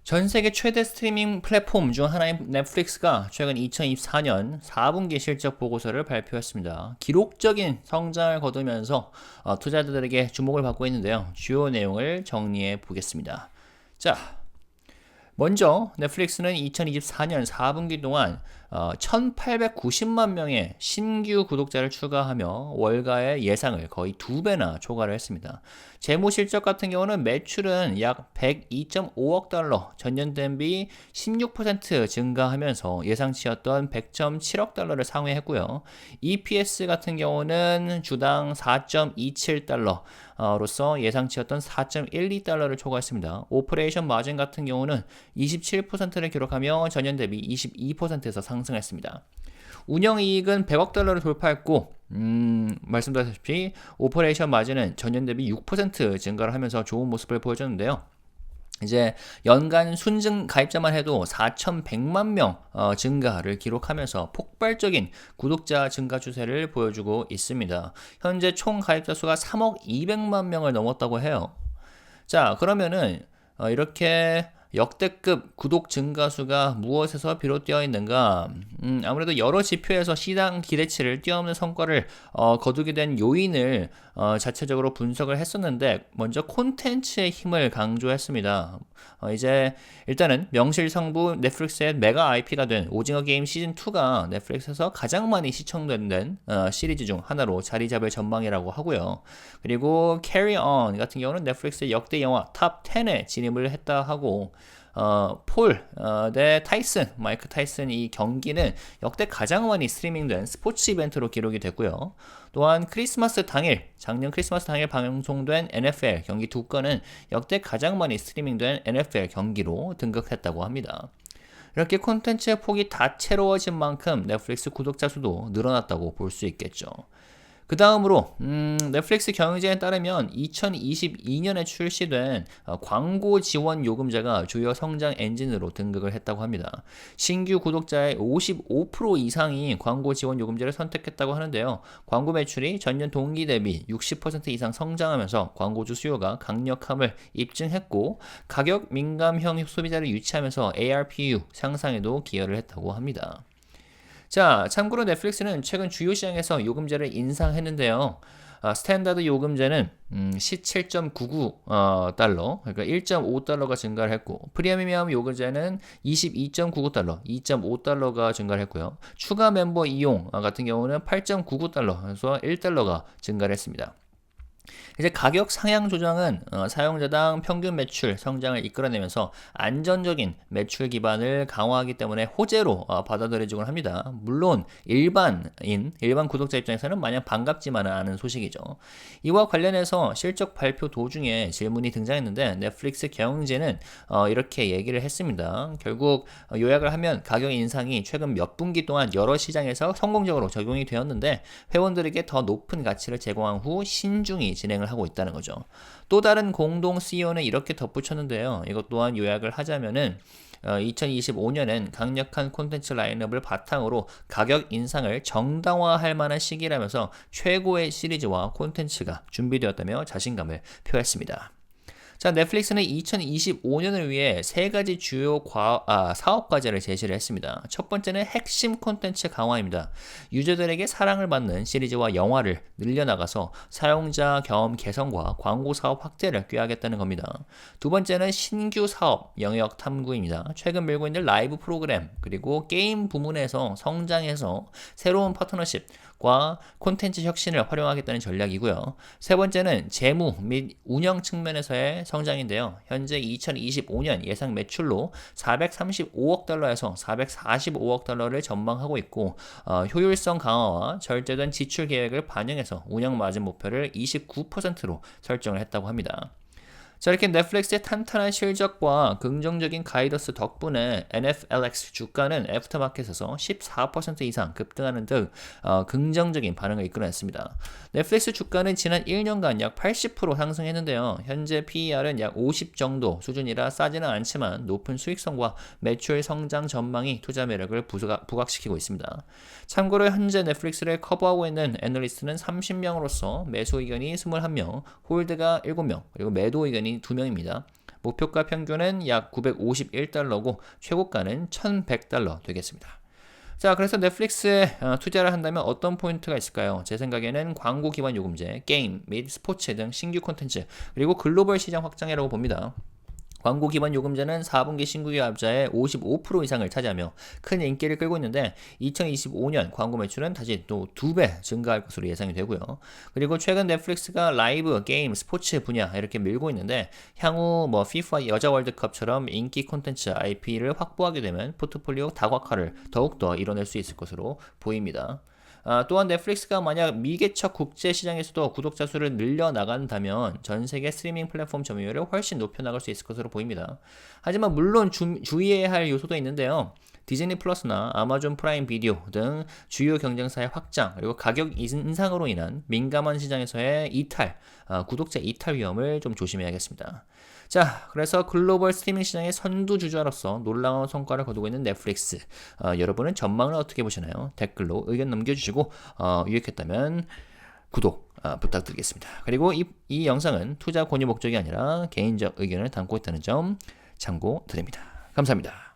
전 세계 최대 스트리밍 플랫폼 중 하나인 넷플릭스가 최근 2024년 4분기 실적 보고서를 발표했습니다. 기록적인 성장을 거두면서 투자자들에게 주목을 받고 있는데요. 주요 내용을 정리해 보겠습니다. 자, 먼저 넷플릭스는 2024년 4분기 동안 1890만 명의 신규 구독자를 추가하며 월가의 예상을 거의 2배나 초과를 했습니다. 재무 실적 같은 경우는 매출은 약 102.5억 달러, 전년 대비 16% 증가하면서 예상치였던 100.7억 달러를 상회했고요. EPS 같은 경우는 주당 4.27달러, 로서 예상치였던 4.12달러를 초과했습니다. 오퍼레이션 마진 같은 경우는 27%를 기록하며 전년 대비 22%에서 상승했습니다. 운영이익은 100억 달러를 돌파했고 말씀드렸다시피 오퍼레이션 마진은 전년 대비 6% 증가를 하면서 좋은 모습을 보여줬는데요. 이제 연간 순증 가입자만 해도 4,100만 명 증가를 기록하면서 폭발적인 구독자 증가 추세를 보여주고 있습니다. 현재 총 가입자 수가 3억 200만 명을 넘었다고 해요. 자, 그러면은 이렇게 역대급 구독 증가수가 무엇에서 비롯되어 있는가? 아무래도 여러 지표에서 시장 기대치를 뛰어넘는 성과를 거두게 된 요인을 자체적으로 분석을 했었는데 먼저 콘텐츠의 힘을 강조했습니다. 이제 일단은 명실상부 넷플릭스의 메가 IP가 된 오징어 게임 시즌2가 넷플릭스에서 가장 많이 시청된 시리즈 중 하나로 자리 잡을 전망이라고 하고요. 그리고 Carry On 같은 경우는 넷플릭스의 역대 영화 탑 10에 진입을 했다 하고 대 타이슨, 마이크 타이슨 이 경기는 역대 가장 많이 스트리밍된 스포츠 이벤트로 기록이 됐고요. 또한 크리스마스 당일, 작년 크리스마스 당일 방송된 NFL 경기 2건은 역대 가장 많이 스트리밍된 NFL 경기로 등극했다고 합니다. 이렇게 콘텐츠의 폭이 다채로워진 만큼 넷플릭스 구독자 수도 늘어났다고 볼 수 있겠죠. 그 다음으로 넷플릭스 경영진에 따르면 2022년에 출시된 광고 지원 요금제가 주요 성장 엔진으로 등극을 했다고 합니다. 신규 구독자의 55% 이상이 광고 지원 요금제를 선택했다고 하는데요. 광고 매출이 전년 동기 대비 60% 이상 성장하면서 광고주 수요가 강력함을 입증했고 가격 민감형 소비자를 유치하면서 ARPU 상상에도 기여를 했다고 합니다. 자, 참고로 넷플릭스는 최근 주요 시장에서 요금제를 인상했는데요. 스탠다드 요금제는 17.99달러, 그러니까 1.5달러가 증가를 했고 프리미엄 요금제는 22.99달러, 2.5달러가 증가를 했고요. 추가 멤버 이용 같은 경우는 8.99달러, 그래서 1달러가 증가를 했습니다. 이제 가격 상향 조정은 사용자당 평균 매출 성장을 이끌어내면서 안전적인 매출 기반을 강화하기 때문에 호재로 받아들여지곤 합니다. 물론 일반 구독자 입장에서는 마냥 반갑지만은 않은 소식이죠. 이와 관련해서 실적 발표 도중에 질문이 등장했는데 넷플릭스 경영진은 이렇게 얘기를 했습니다. 결국 요약을 하면 가격 인상이 최근 몇 분기 동안 여러 시장에서 성공적으로 적용이 되었는데 회원들에게 더 높은 가치를 제공한 후 신중히 진행을 하고 있다는 거죠. 또 다른 공동 CEO는 이렇게 덧붙였는데요. 이것 또한 요약을 하자면은 2025년엔 강력한 콘텐츠 라인업을 바탕으로 가격 인상을 정당화할 만한 시기라면서 최고의 시리즈와 콘텐츠가 준비되었다며 자신감을 표했습니다. 자, 넷플릭스는 2025년을 위해 세 가지 주요 사업 과제를 제시를 했습니다. 첫 번째는 핵심 콘텐츠 강화입니다. 유저들에게 사랑을 받는 시리즈와 영화를 늘려나가서 사용자 경험 개선과 광고 사업 확대를 꾀하겠다는 겁니다. 두 번째는 신규 사업 영역 탐구입니다. 최근 밀고 있는 라이브 프로그램 그리고 게임 부문에서 성장해서 새로운 파트너십 과 콘텐츠 혁신을 활용하겠다는 전략이고요. 세 번째는 재무 및 운영 측면에서의 성장인데요. 현재 2025년 예상 매출로 435억 달러에서 445억 달러를 전망하고 있고 효율성 강화와 절제된 지출 계획을 반영해서 운영 마진 목표를 29%로 설정을 했다고 합니다. 자, 이렇게 넷플릭스의 탄탄한 실적과 긍정적인 가이던스 덕분에 NFLX 주가는 애프터마켓에서 14% 이상 급등하는 등 긍정적인 반응을 이끌어냈습니다. 넷플릭스 주가는 지난 1년간 약 80% 상승했는데요. 현재 PER은 약 50 정도 수준이라 싸지는 않지만 높은 수익성과 매출 성장 전망이 투자 매력을 부각시키고 있습니다. 참고로 현재 넷플릭스를 커버하고 있는 애널리스트는 30명으로서 매수 의견이 21명, 홀드가 7명, 그리고 매도 의견이 2명입니다. 목표가 평균은 약 951달러고 최고가는 1100달러 되겠습니다. 자, 그래서 넷플릭스에 투자를 한다면 어떤 포인트가 있을까요? 제 생각에는 광고 기반 요금제, 게임 및 스포츠 등 신규 콘텐츠, 그리고 글로벌 시장 확장이라고 봅니다. 광고 기반 요금제는 4분기 신규 가입자의 55% 이상을 차지하며 큰 인기를 끌고 있는데 2025년 광고 매출은 다시 또 2배 증가할 것으로 예상이 되고요. 그리고 최근 넷플릭스가 라이브, 게임, 스포츠 분야 이렇게 밀고 있는데 향후 뭐 FIFA 여자 월드컵처럼 인기 콘텐츠 IP를 확보하게 되면 포트폴리오 다각화를 더욱더 이뤄낼 수 있을 것으로 보입니다. 또한 넷플릭스가 만약 미개척 국제 시장에서도 구독자 수를 늘려나간다면 전 세계 스트리밍 플랫폼 점유율을 훨씬 높여나갈 수 있을 것으로 보입니다. 하지만 물론 주의해야 할 요소도 있는데요. 디즈니 플러스나 아마존 프라임 비디오 등 주요 경쟁사의 확장, 그리고 가격 인상으로 인한 민감한 시장에서의 구독자 이탈 위험을 좀 조심해야겠습니다. 자, 그래서 글로벌 스트리밍 시장의 선두주자로서 놀라운 성과를 거두고 있는 넷플릭스. 여러분은 전망을 어떻게 보시나요? 댓글로 의견 남겨주시고, 유익했다면 구독 부탁드리겠습니다. 그리고 이 영상은 투자 권유 목적이 아니라 개인적 의견을 담고 있다는 점 참고드립니다. 감사합니다.